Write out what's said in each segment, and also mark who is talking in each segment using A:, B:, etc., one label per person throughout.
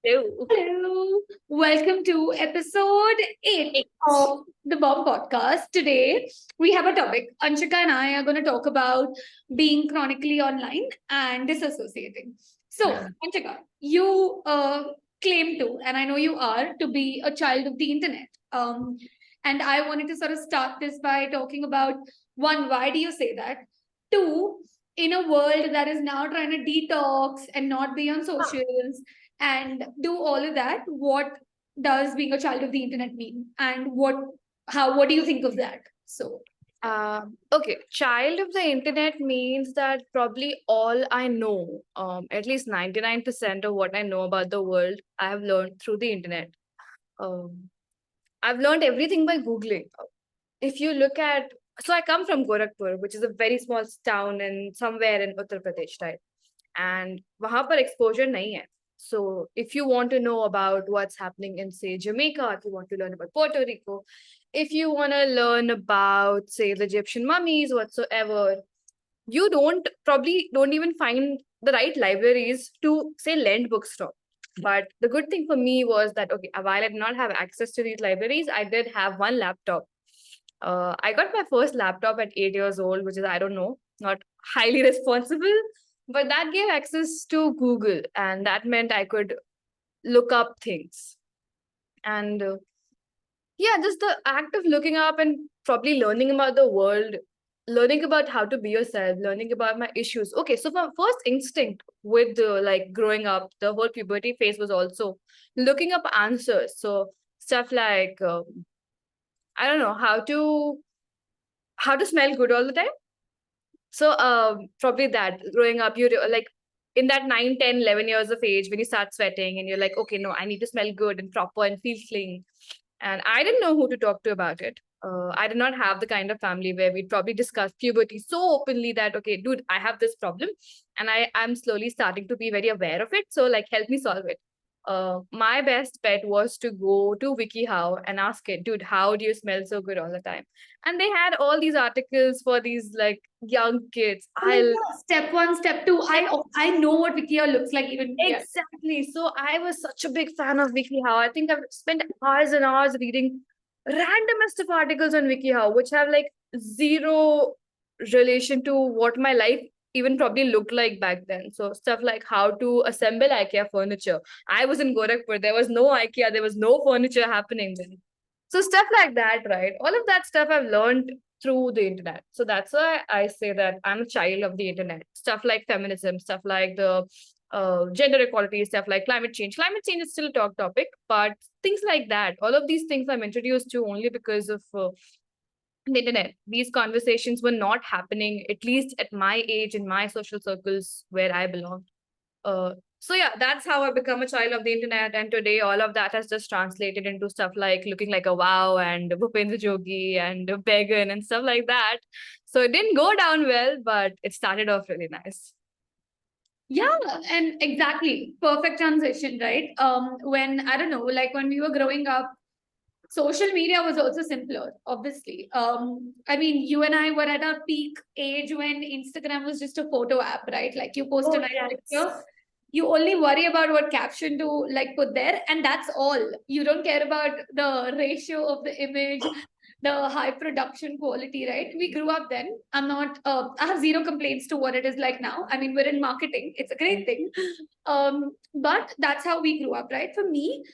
A: Hello.
B: Hello, welcome to episode 8 of the Bomb Podcast. Today, we have a topic. Anshika and I are going to talk about being chronically online and disassociating. So, Anshika, you claim to, and I know you are, to be a child of the internet. And I wanted to sort of start this by talking about one, why do you say that? Two, in a world that is now trying to detox and not be on socials and do all of that, what does being a child of the internet mean, and what do you think of that? So
A: Okay, child of the internet means that probably all I know, at least 99% of what I know about the world, I have learned through the internet. Um, I've learned everything by Googling. If you look at, so I come from Gorakhpur, which is a very small town in somewhere in Uttar Pradesh, right? And वहाँ पर exposure नहीं है. So if you want to know about what's happening in, say, Jamaica, if you want to learn about Puerto Rico, if you want to learn about, say, the Egyptian mummies, whatsoever, you probably don't even find the right libraries to, say, lend books from. But the good thing for me was that, okay, while I did not have access to these libraries, I did have one laptop. I got my first laptop at 8 years old, which is, I don't know, not highly responsible, but that gave access to Google, and that meant I could look up things. And yeah, just the act of looking up and probably learning about the world, learning about how to be yourself, learning about my issues. Okay, so my first instinct with like growing up, the whole puberty phase was also looking up answers. So stuff like I don't know how to smell good all the time. So probably that growing up, like in that 9, 10, 11 years of age when you start sweating and you're like, okay, no, I need to smell good and proper and feel clean. And I didn't know who to talk to about it. I did not have the kind of family where we'd probably discuss puberty so openly that, okay, dude, I have this problem and I'm slowly starting to be very aware of it. So, like, help me solve it. My best bet was to go to WikiHow and ask it, dude, how do you smell so good all the time? And they had all these articles for these like young kids.
B: like
A: I'll
B: step one, step two. I know what Wikia looks like even. Yeah.
A: Exactly. So I was such a big fan of WikiHow. I think I've spent hours and hours reading randomest of articles on WikiHow, which have like zero relation to what my life even probably looked like back then. So stuff like how to assemble IKEA furniture. I was in Gorakhpur. There was no IKEA. There was no furniture happening then. So stuff like that, right? All of that stuff I've learned through the internet. So that's why I say that I'm a child of the internet. Stuff like feminism, stuff like the gender equality, stuff like climate change. Climate change is still a topic, but things like that. All of these things I'm introduced to only because of the internet. These conversations were not happening, at least at my age, in my social circles where I belong. So yeah, that's how I become a child of the internet. And today, all of that has just translated into stuff like looking like a wow and Bhupendra Jogi and Began and stuff like that. So it didn't go down well, but it started off really nice.
B: Yeah, and exactly. Perfect transition, right? When I don't know, like when we were growing up, social media was also simpler, obviously. I mean, you and I were at our peak age when Instagram was just a photo app, right? Like you post a
A: Oh,
B: nice
A: yes.
B: picture, you only worry about what caption to like put there, and that's all. You don't care about the ratio of the image, the high production quality, right? We grew up then. I have zero complaints to what it is like now. I mean, we're in marketing, it's a great thing. But that's how we grew up, right? For me,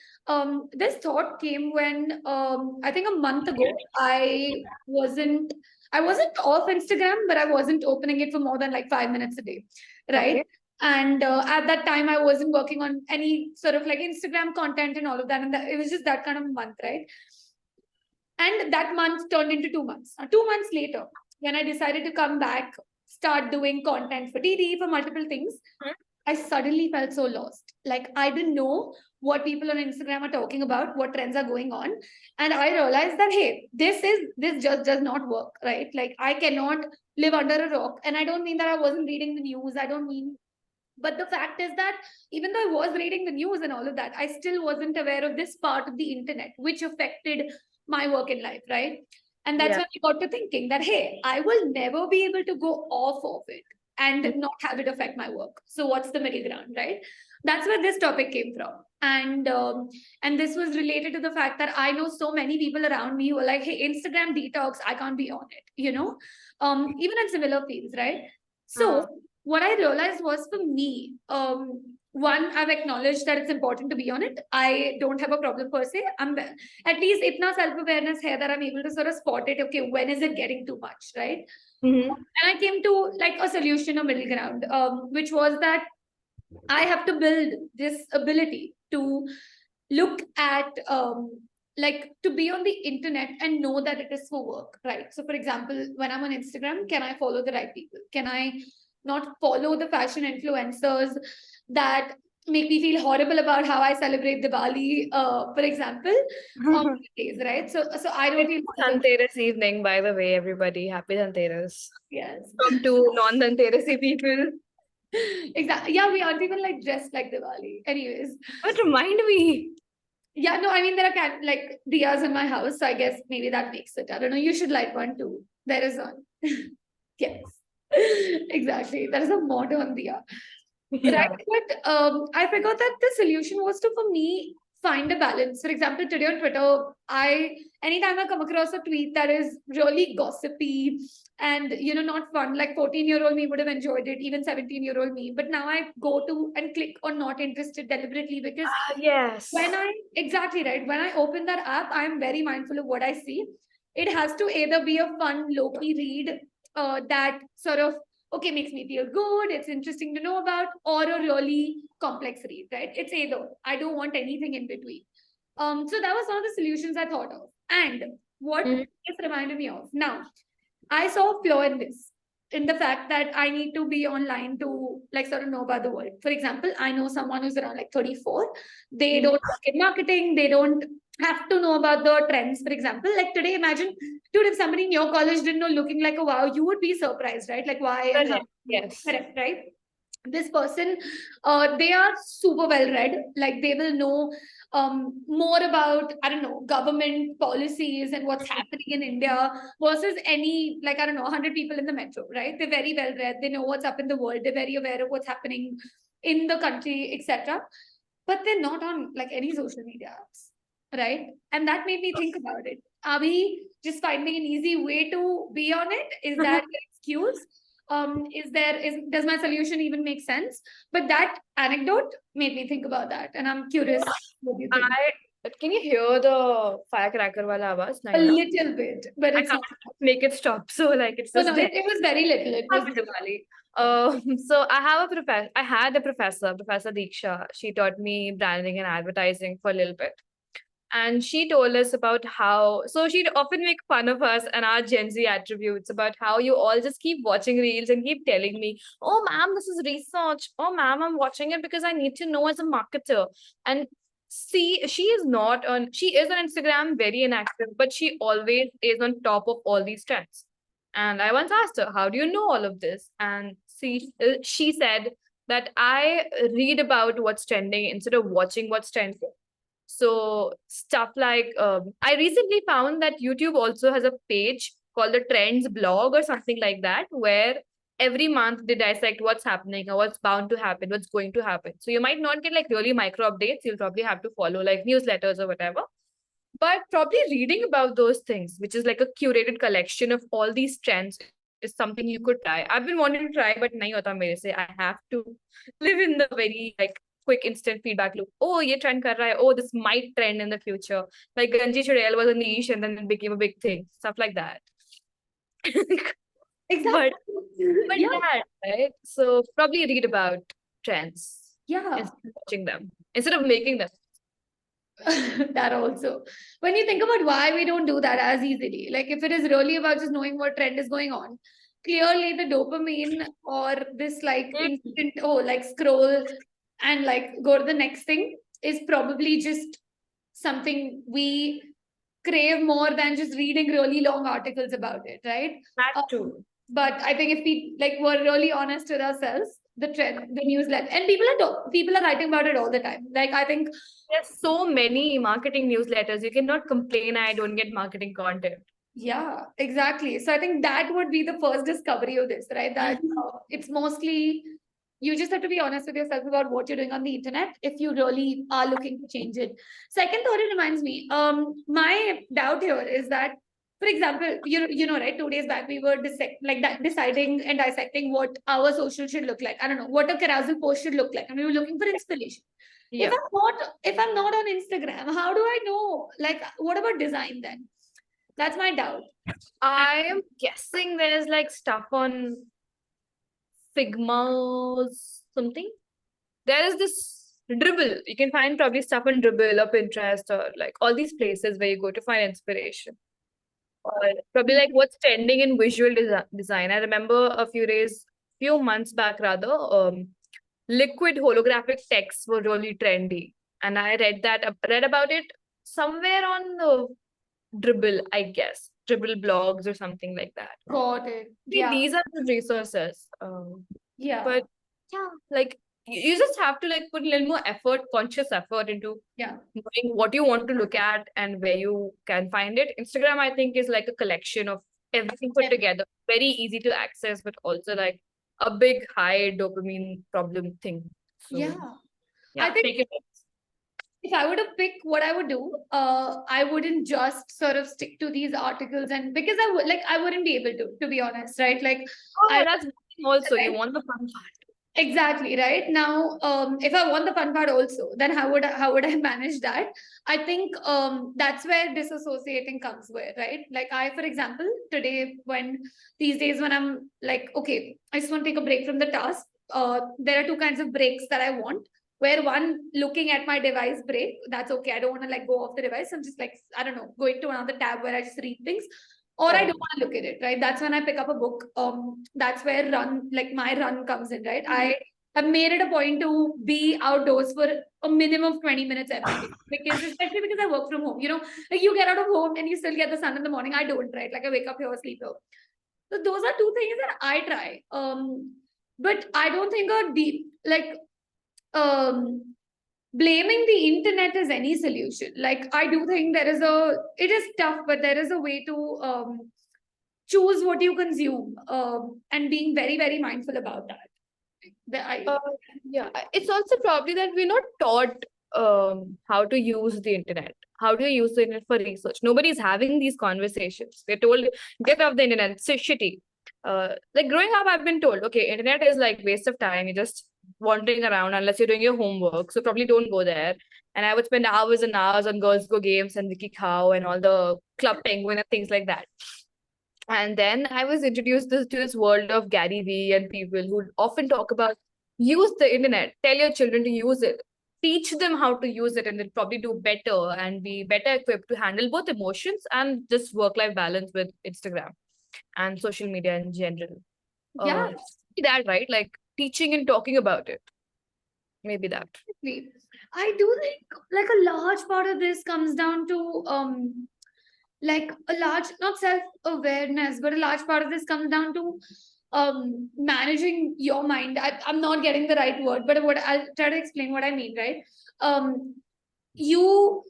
B: this thought came when I think a month ago, I wasn't off Instagram, but I wasn't opening it for more than like 5 minutes a day, right?
A: Okay.
B: And at that time, I wasn't working on any sort of like Instagram content and all of that, and it was just that kind of month, right? And that month turned into 2 months. 2 months later, when I decided to come back, start doing content for DD, for multiple things, I suddenly felt so lost. Like I didn't know what people on Instagram are talking about, what trends are going on. And I realized that, hey, this just does not work, right? Like I cannot live under a rock. And I don't mean that I wasn't reading the news. I don't mean, but the fact is that even though I was reading the news and all of that, I still wasn't aware of this part of the internet, which affected my work in life, right? And that's
A: Yeah.
B: when I got to thinking that, hey, I will never be able to go off of it and not have it affect my work. So what's the middle ground, right? That's where this topic came from. And this was related to the fact that I know so many people around me who are like, hey, Instagram detox, I can't be on it, even in similar fields, right? So what I realized was, for me, one, I've acknowledged that it's important to be on it. I don't have a problem per se. I'm at least itna self-awareness hai that I'm able to sort of spot it. Okay, when is it getting too much, right?
A: Mm-hmm.
B: And I came to like a solution, a middle ground, which was that I have to build this ability to look at like to be on the internet and know that it is for work, right? So for example, when I'm on Instagram, can I follow the right people? Can I not follow the fashion influencers that make me feel horrible about how I celebrate Diwali, for example, on days, right? So I don't feel
A: It's Dhanteras evening, by the way, everybody. Happy Dhanteras.
B: yes.
A: From two non-Dhanterasy people.
B: Exactly. Yeah, we aren't even like dressed like Diwali. Anyways.
A: But remind me.
B: Yeah, no, I mean there are like diyas in my house, so I guess maybe that makes it. I don't know. You should light one too. There is one. Yes. Exactly. That is a modern diya.
A: Yeah.
B: Right. But I forgot that the solution was to, for me, find a balance. For example, today on Twitter, anytime I come across a tweet that is really gossipy and not fun, like 14-year-old me would have enjoyed it, even 17-year-old me. But now I go to and click on not interested deliberately, because
A: Yes.
B: exactly right, when I open that app, I'm very mindful of what I see. It has to either be a fun, low-key read that sort of, okay, makes me feel good, it's interesting to know about, or a really complex read, right? It's either. I don't want anything in between. So that was one of the solutions I thought of. And what this reminded me of, now, I saw a flaw in this, in the fact that I need to be online to like sort of know about the world. For example, I know someone who's around like 34. They don't work in marketing. They don't have to know about the trends. For example, like today, imagine, dude, if somebody in your college didn't know looking like a wow, you would be surprised, right? Like why and how.
A: Correct. Yes.
B: Correct, right? This person, they are super well read. Like they will know more about, I don't know, government policies and what's happening in India versus any, like, I don't know, 100 people in the metro, right? They're very well read. They know what's up in the world. They're very aware of what's happening in the country, etc. But they're not on like any social media apps, right? And that made me think about it. Are we just finding an easy way to be on it? Is that an excuse? Does my solution even make sense? But that anecdote made me think about that, and I'm curious what you think.
A: Can you hear the firecracker wala awaaz?
B: A little bit, but
A: I
B: it's
A: can't
B: not.
A: make it stop. So like it's
B: No,
A: just
B: no, it was very little. It was
A: Happy Diwali. So I had a professor, Professor Deeksha. She taught me branding and advertising for a little bit. And she told us about how, so she'd often make fun of us and our Gen Z attributes, about how you all just keep watching reels and keep telling me, oh, ma'am, this is research. Oh, ma'am, I'm watching it because I need to know as a marketer. And see, she is on Instagram, very inactive, but she always is on top of all these trends. And I once asked her, how do you know all of this? And she said that I read about what's trending instead of watching what's trending. So stuff like I recently found that YouTube also has a page called the Trends blog or something like that, where every month they dissect what's happening or what's bound to happen, what's going to happen. So you might not get like really micro updates. You'll probably have to follow like newsletters or whatever. But probably reading about those things, which is like a curated collection of all these trends, is something you could try. I've been wanting to try, but nahi hota mere se. I have to live in the very like quick instant feedback loop. Oh, ye trend kar raha hai. Oh, this might trend in the future. Like Ganji Chudel was a niche and then it became a big thing. Stuff like that.
B: exactly.
A: But
B: Yeah.
A: that, right? So probably read about trends.
B: Yeah.
A: Instead of watching them. Instead of making them.
B: That also. When you think about why we don't do that as easily, like if it is really about just knowing what trend is going on, clearly the dopamine or this like instant, like scroll and like go to the next thing is probably just something we crave more than just reading really long articles about it, right?
A: That's true.
B: But I think if we like were really honest with ourselves, the trend, the newsletter, and people are writing about it all the time. Like I think
A: there's so many marketing newsletters. You cannot complain I don't get marketing content.
B: Yeah, exactly. So I think that would be the first discovery of this, right? That it's mostly You just have to be honest with yourself about what you're doing on the internet if you really are looking to change it. Second thought, it reminds me, my doubt here is that, for example, you know, right, 2 days back we were deciding and dissecting what our social should look like. I don't know what a carousel post should look like, and we were looking for inspiration.
A: Yeah.
B: If I'm not on Instagram, how do I know? Like, what about design then? That's my doubt.
A: I am guessing there's like stuff on Figma or something. There is this Dribble. You can find probably stuff on Dribble or Pinterest or like all these places where you go to find inspiration. Or probably like what's trending in visual design. I remember few months back rather, liquid holographic texts were really trendy. And I read about it somewhere on the Dribble, I guess. Dribble blogs or something like that.
B: Got it.
A: See,
B: Yeah.
A: these are the resources.
B: Yeah.
A: But yeah, like you just have to like put a little more effort, conscious effort into
B: Yeah.
A: knowing what you want to look at and where you can find it. Instagram, I think, is like a collection of everything put together. Very easy to access, but also like a big high dopamine problem thing. So
B: Yeah.
A: yeah,
B: I think
A: take it.
B: if I were to pick what I would do, I wouldn't just sort of stick to these articles, and because I wouldn't be able to be honest, right? Like,
A: Oh,
B: I
A: that's also you
B: right?
A: want the fun part.
B: Exactly, right? Now, if I want the fun part also, then how would I manage that? I think that's where disassociating comes where, right? Like I, for example, today when these days when I'm like, okay, I just want to take a break from the task. There are two kinds of breaks that I want. Where one, looking at my device break, that's okay. I don't want to like go off the device. I'm just like, I don't know, going to another tab where I just read things, or I don't want to look at it, right? That's when I pick up a book. That's where my run comes in, right? I have made it a point to be outdoors for a minimum of 20 minutes every day, because especially because I work from home, like you get out of home and you still get the sun in the morning. I don't, right? Like I wake up here, sleep here. So those are two things that I try. But I don't think a deep um blaming the internet is any solution. Like I do think it is tough, but there is a way to choose what you consume, and being very, very mindful about that.
A: Yeah, it's also probably that we're not taught how to use the internet. How do you use the internet for research? Nobody's having these conversations. We're told, get off the internet. It's so shitty. Like growing up, I've been told, okay, internet is like waste of time. You're just wandering around unless you're doing your homework. So probably don't go there. And I would spend hours and hours on Girls Go Games and Wiki Cow and all the Club Penguin and things like that. And then I was introduced to this world of Gary Vee and people who often talk about use the internet, tell your children to use it, teach them how to use it, and they'll probably do better and be better equipped to handle both emotions and just work-life balance with Instagram and social media in general.
B: Yeah,
A: That right, like teaching and talking about it. Maybe that.
B: I do think like a large part of this comes down to like a large, not self-awareness, but a large part of this comes down to managing your mind. I'm not getting the right word, but what I'll try to explain what I mean, right? um you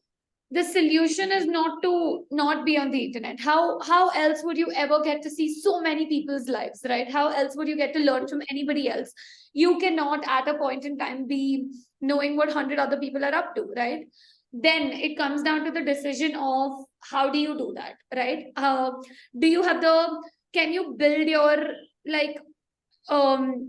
B: The solution is not to not be on the internet. How else would you ever get to see so many people's lives, right? How else would you get to learn from anybody else? You cannot at a point in time be knowing what 100 other people are up to, right? Then it comes down to the decision of how do you do that, right? Do you have the Can you build your like can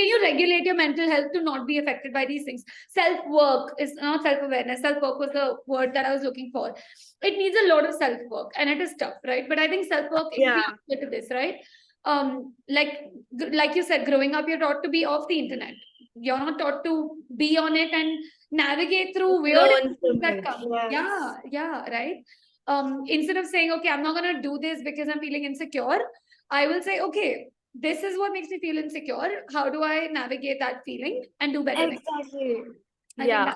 B: you regulate your mental health to not be affected by these things? Self work is not self awareness. Self work was the word that I was looking for. It needs a lot of self work, and it is tough, right? But I think self work is the answer to this, right? Like you said, growing up you're taught to be off the internet. You're not taught to be on it and navigate through weird things that come. Yeah, right. Instead of saying, okay, I'm not gonna do this because I'm feeling insecure, I will say, okay, this is what makes me feel insecure. How do I navigate that feeling and do better?
A: Exactly.
B: Yeah.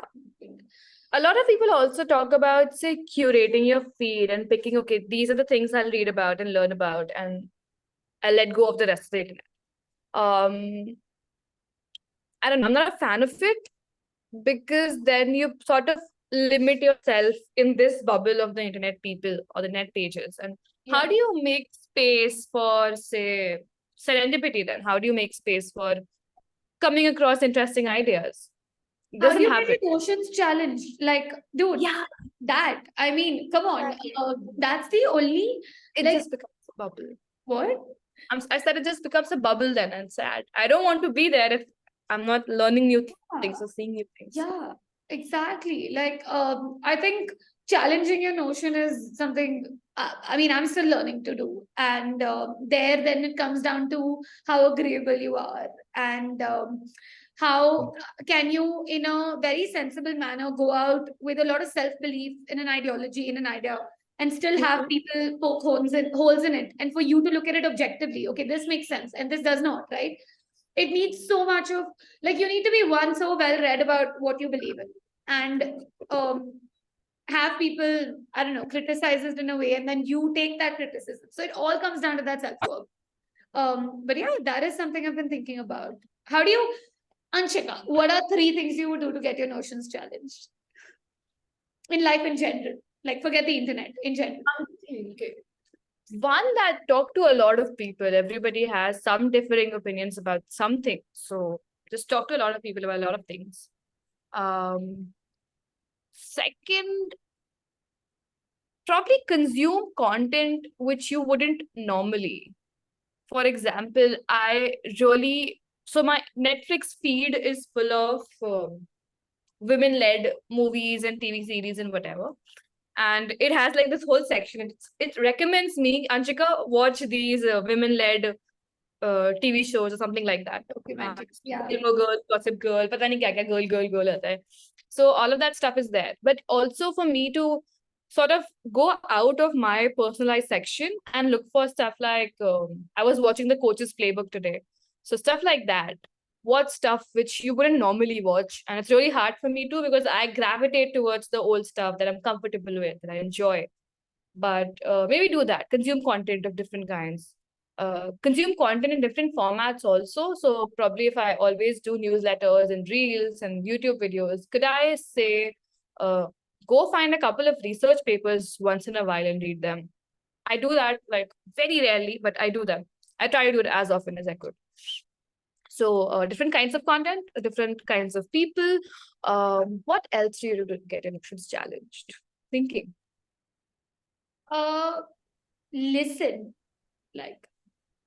A: A lot of people also talk about, say, curating your feed and picking, okay, these are the things I'll read about and learn about, and I'll let go of the rest of the internet. I don't know, I'm not a fan of it because then you sort of limit yourself in this bubble of the internet people or the net pages. And how do you make space for, say, serendipity then? How do you make space for coming across interesting ideas? It
B: How do
A: doesn't
B: you get
A: happen.
B: your notions challenged? Like, dude,
A: Yeah,
B: that, I mean, come on.
A: exactly.
B: That's the only,
A: It
B: like,
A: just becomes a bubble.
B: what?
A: I said it just becomes a bubble then and sad. I don't want to be there if I'm not learning new
B: Yeah.
A: things or seeing new things.
B: Yeah, exactly. Like, I think challenging your notion is something, I mean, I'm still learning to do. And there, then it comes down to how agreeable you are, and how can you, in a very sensible manner, go out with a lot of self belief in an ideology, in an idea, and still have
A: Mhm.
B: people poke holes in it, and for you to look at it objectively. Okay, this makes sense, and this does not, right? It needs so much of, like, you need to be one so well read about what you believe in, and have people, I don't know, criticize it in a way, and then you take that criticism. So it all comes down to that self-work. But yeah, that is something I've been thinking about. How do you, Anshika, what are 3 things you would do to get your notions challenged in life in general? Like, forget the internet, in general.
A: Okay. One, that talk to a lot of people. Everybody has some differing opinions about something. So just talk to a lot of people about a lot of things. Second, probably consume content which you wouldn't normally. For example, I really, so my Netflix feed is full of women-led movies and TV series and whatever. And it has like this whole section. It recommends me, Anshika, watch these women-led TV shows or something like that.
B: Documentaries. Yeah.
A: Gilmore Girl, Gossip Girl, पता नहीं क्या क्या girl आता है. So all of that stuff is there. But also for me to sort of go out of my personalized section and look for stuff like I was watching the Coach's Playbook today. So stuff like that. What stuff which you wouldn't normally watch, and it's really hard for me too because I gravitate towards the old stuff that I'm comfortable with, that I enjoy. But maybe do that. Consume content of different kinds. Consume content in different formats also. So probably if I always do newsletters and reels and YouTube videos, could I say, uh, go find a couple of research papers once in a while and read them? I do that like very rarely, but I do them. I try to do it as often as I could. So different kinds of content, different kinds of people. What else do you do to get emotions challenged? Thinking.
B: Uh, Listen. Like,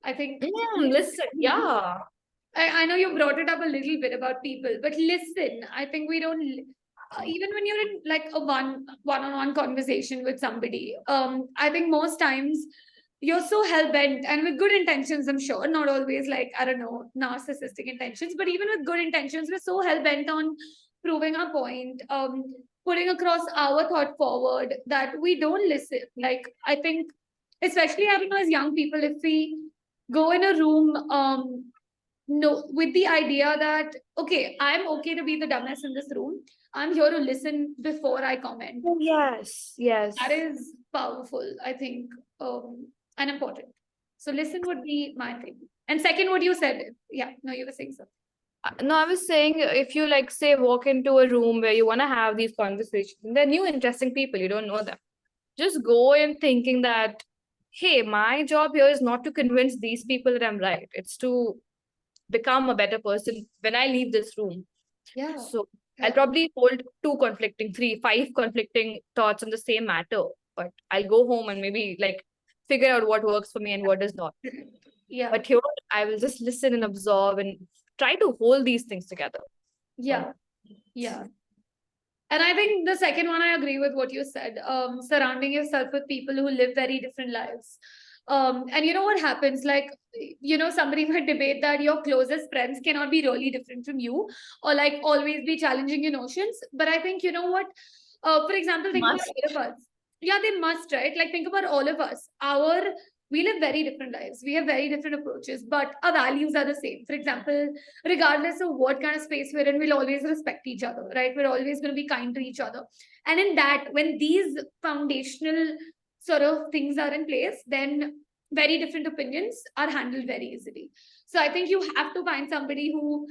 B: I think,
A: Listen, yeah.
B: I know you brought it up a little bit about people, but listen, I think we don't, even when you're in like a one-on-one conversation with somebody, I think most times you're so hell-bent and with good intentions, I'm sure, not always like, I don't know, narcissistic intentions, but even with good intentions, we're so hell-bent on proving our point, putting across our thought forward, that we don't listen. Like, I think, especially, I don't know, as young people, if we go in a room, no, with the idea that, okay, I'm okay to be the dumbest in this room, I'm here to listen before I comment.
A: Oh, yes, yes.
B: That is powerful, I think, and important. So listen would be my thing. And second, what you said, yeah, no, you were saying something.
A: No, I was saying if you like say walk into a room where you want to have these conversations, and they're new, interesting people, you don't know them. Just go in thinking that, hey, my job here is not to convince these people that I'm right. It's to become a better person when I leave this room.
B: Yeah.
A: So
B: Yeah.
A: I'll probably hold 5 conflicting thoughts on the same matter, but I'll go home and maybe like figure out what works for me and what does not.
B: Yeah.
A: But here I will just listen and absorb and try to hold these things together.
B: Yeah. Yeah. And I think the second one, I agree with what you said. Surrounding yourself with people who live very different lives. And you know what happens? Like, you know, somebody might debate that your closest friends cannot be really different from you, or like always be challenging your notions. But I think, you know what? For example, think about
A: Must.
B: all of us. Yeah, they must, right? Like, think about all of us. We live very different lives. We have very different approaches, but our values are the same. For example, regardless of what kind of space we're in, we'll always respect each other, right? We're always going to be kind to each other. And in that, when these foundational sort of things are in place, then very different opinions are handled very easily. So I think you have to find somebody who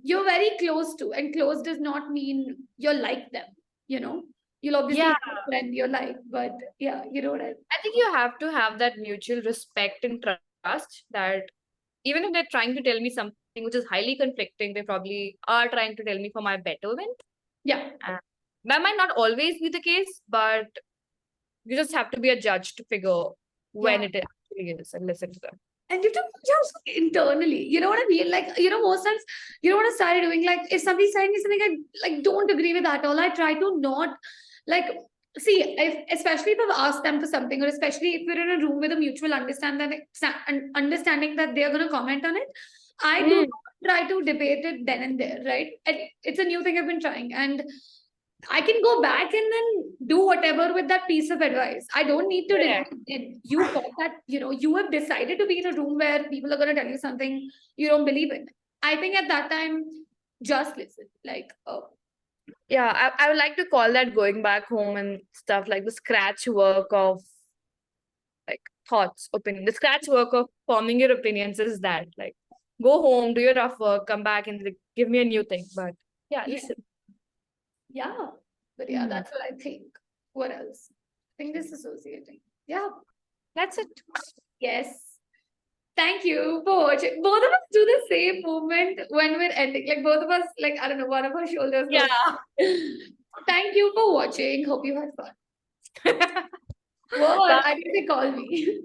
B: you're very close to, and close does not mean you're like them, you know. You'll obviously
A: Yeah.
B: have a friend you're like, but yeah, you know what I
A: I think you have to have that mutual respect and trust that even if they're trying to tell me something which is highly conflicting, they probably are trying to tell me for my betterment.
B: Yeah.
A: That might not always be the case, but you just have to be a judge to figure when
B: Yeah.
A: it actually is and listen to them.
B: And you have to judge internally. You know what I mean? Like, most times you know what I started doing? Like, if somebody's saying me something I like don't agree with at all, I try to not like see if especially if I've asked them for something, or especially if we're in a room with a mutual understanding that they're gonna comment on it. I do
A: Mm.
B: not try to debate it then and there, right? And it's a new thing I've been trying. And I can go back and then do whatever with that piece of advice. I don't need to
A: Yeah.
B: debate it. You got that, you have decided to be in a room where people are going to tell you something you don't believe in. I think at that time, just listen. Like,
A: Yeah, I would like to call that going back home and stuff, like the scratch work of like thoughts, opinion. The scratch work of forming your opinions is that, like, go home, do your rough work, come back and like, give me a new thing. But yeah,
B: yeah,
A: listen.
B: yeah. But yeah, that's what I think. What else? I think disassociating. Yeah.
A: That's it.
B: Yes. Thank you for watching. Both of us do the same movement when we're ending. Like both of us, like I don't know, one of our shoulders goes.
A: Yeah.
B: Thank you for watching. Hope you had fun. What?
A: Bye.
B: I think they call me.